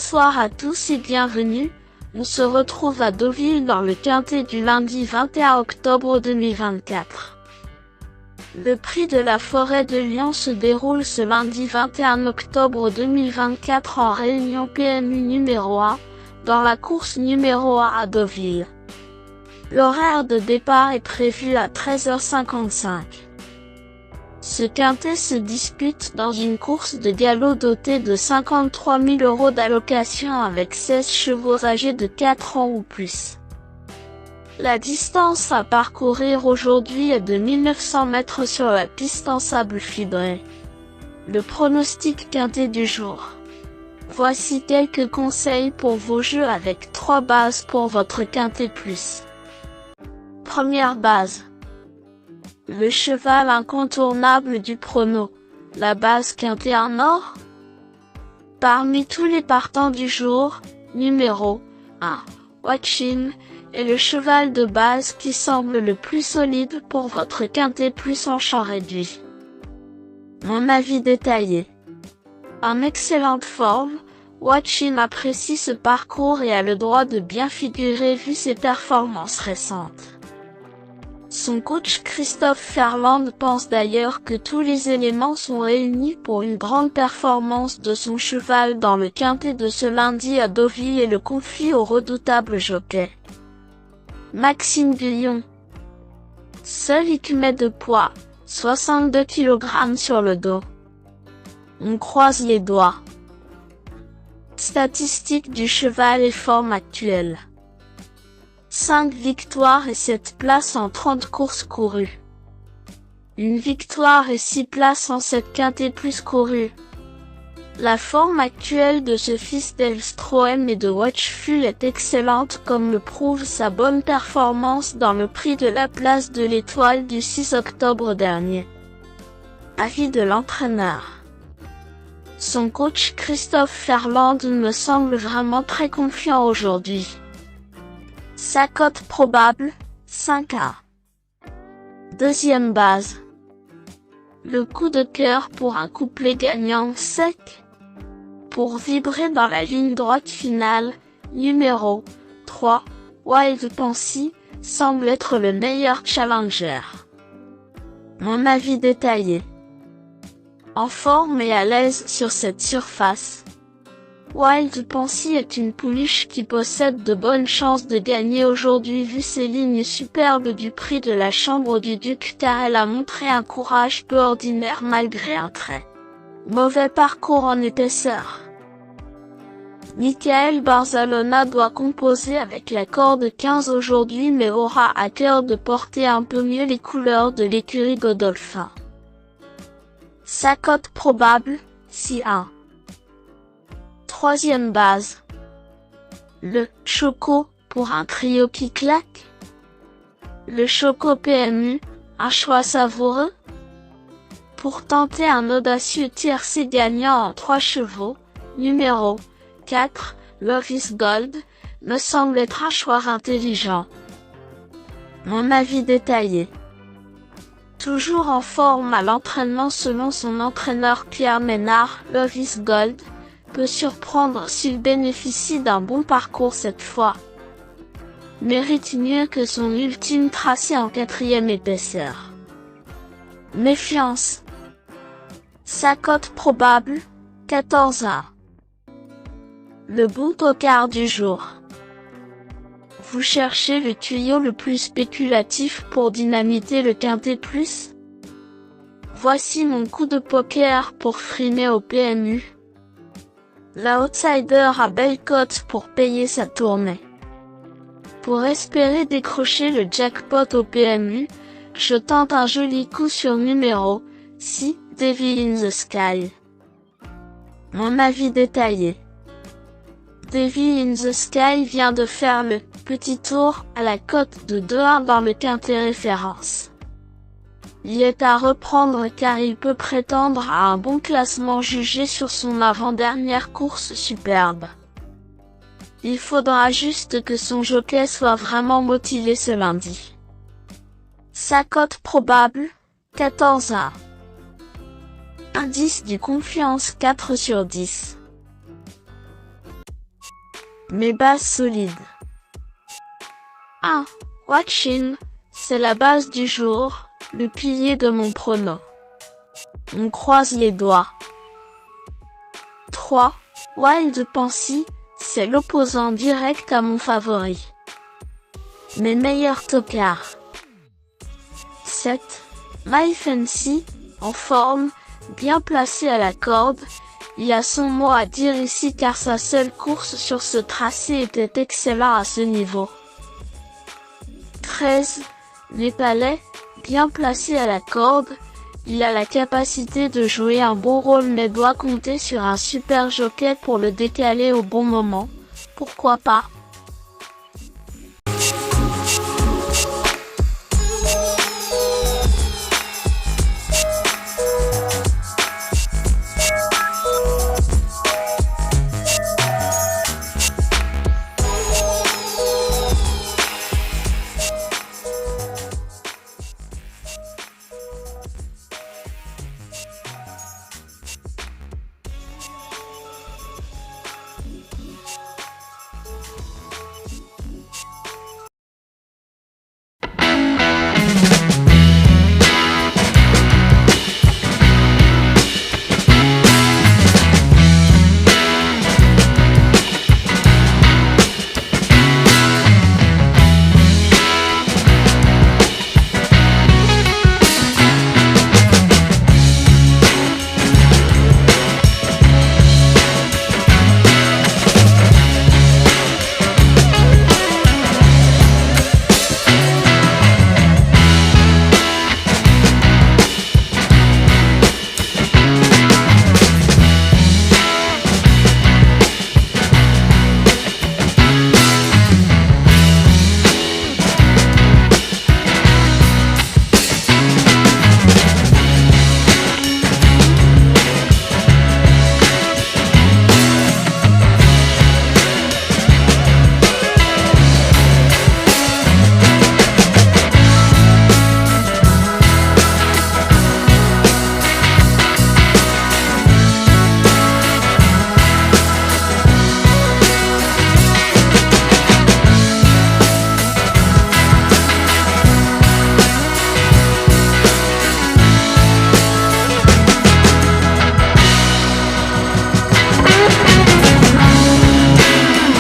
Bonsoir à tous et bienvenue. On se retrouve à Deauville dans le quintet du lundi 21 octobre 2024. Le prix de la Forêt de Lyon se déroule ce lundi 21 octobre 2024 en réunion PMU numéro 1, dans la course numéro 1 à Deauville. L'horaire de départ est prévu à 13h55. Ce quintet se dispute dans une course de galop dotée de 53 000 € d'allocation avec 16 chevaux âgés de 4 ans ou plus. La distance à parcourir aujourd'hui est de 1900 mètres sur la piste en sable fibré. Le pronostic quintet du jour. Voici quelques conseils pour vos jeux avec 3 bases pour votre quintet plus. Première base. Le cheval incontournable du prono, la base quintet en or. Parmi tous les partants du jour, numéro 1, Watchin, est le cheval de base qui semble le plus solide pour votre quintet plus en champ réduit. Mon avis détaillé. En excellente forme, Watchin apprécie ce parcours et a le droit de bien figurer vu ses performances récentes. Son coach Christophe Ferland pense d'ailleurs que tous les éléments sont réunis pour une grande performance de son cheval dans le quintet de ce lundi à Deauville et le confie au redoutable jockey Maxime Guyon. Seul écumé de poids, 62 kg sur le dos. On croise les doigts. Statistiques du cheval et forme actuelle. 5 victoires et 7 places en 30 courses courues. Une victoire et 6 places en 7 quintets plus courus. La forme actuelle de ce fils d'Elstrom et de Watchful est excellente comme le prouve sa bonne performance dans le prix de la place de l'Étoile du 6 octobre dernier. Avis de l'entraîneur. Son coach Christophe Ferland me semble vraiment très confiant aujourd'hui. Sa cote probable, 5-1. Deuxième base. Le coup de cœur pour un couplet gagnant sec. Pour vibrer dans la ligne droite finale, numéro 3, Wild Pansy, semble être le meilleur challenger. Mon avis détaillé. En forme et à l'aise sur cette surface. Wild Pansy est une pouliche qui possède de bonnes chances de gagner aujourd'hui vu ses lignes superbes du prix de la Chambre du Duc car elle a montré un courage peu ordinaire malgré un très mauvais parcours en épaisseur. Michael Barzalona doit composer avec la corde 15 aujourd'hui mais aura à cœur de porter un peu mieux les couleurs de l'écurie Godolphin. Sa cote probable, 6-1. Troisième base. Le Choco, pour un trio qui claque. Le Choco PMU, un choix savoureux. Pour tenter un audacieux tiercé gagnant en 3 chevaux, numéro 4, Love is Gold, me semble être un choix intelligent. Mon avis détaillé. Toujours en forme à l'entraînement selon son entraîneur Pierre Ménard, Love is Gold, peut surprendre s'il bénéficie d'un bon parcours cette fois. Mérite mieux que son ultime tracé en 4e épaisseur. Méfiance. Sa cote probable, 14-1. Le bon tocard du jour. Vous cherchez le tuyau le plus spéculatif pour dynamiter le quintet plus? Voici mon coup de poker pour frimer au PMU. La outsider a belle cote pour payer sa tournée. Pour espérer décrocher le jackpot au PMU, je tente un joli coup sur numéro 6, Devil in the Sky. Mon avis détaillé. Devil in the Sky vient de faire le petit tour à la cote de 2-1 dans le quintet référence. Il est à reprendre car il peut prétendre à un bon classement jugé sur son avant-dernière course superbe. Il faudra juste que son jockey soit vraiment motivé ce lundi. Sa cote probable, 14-1. Indice du confiance 4 sur 10. Mes bases solides. 1. Watching, c'est la base du jour, le pilier de mon prono. On croise les doigts. 3. Wild Pansy, c'est l'opposant direct à mon favori. Mes meilleurs tocards. 7. My Fancy, en forme, bien placé à la corde, il a son mot à dire ici car sa seule course sur ce tracé était excellent à ce niveau. 13. Népalais, bien placé à la corde, il a la capacité de jouer un bon rôle mais doit compter sur un super jockey pour le décaler au bon moment. Pourquoi pas?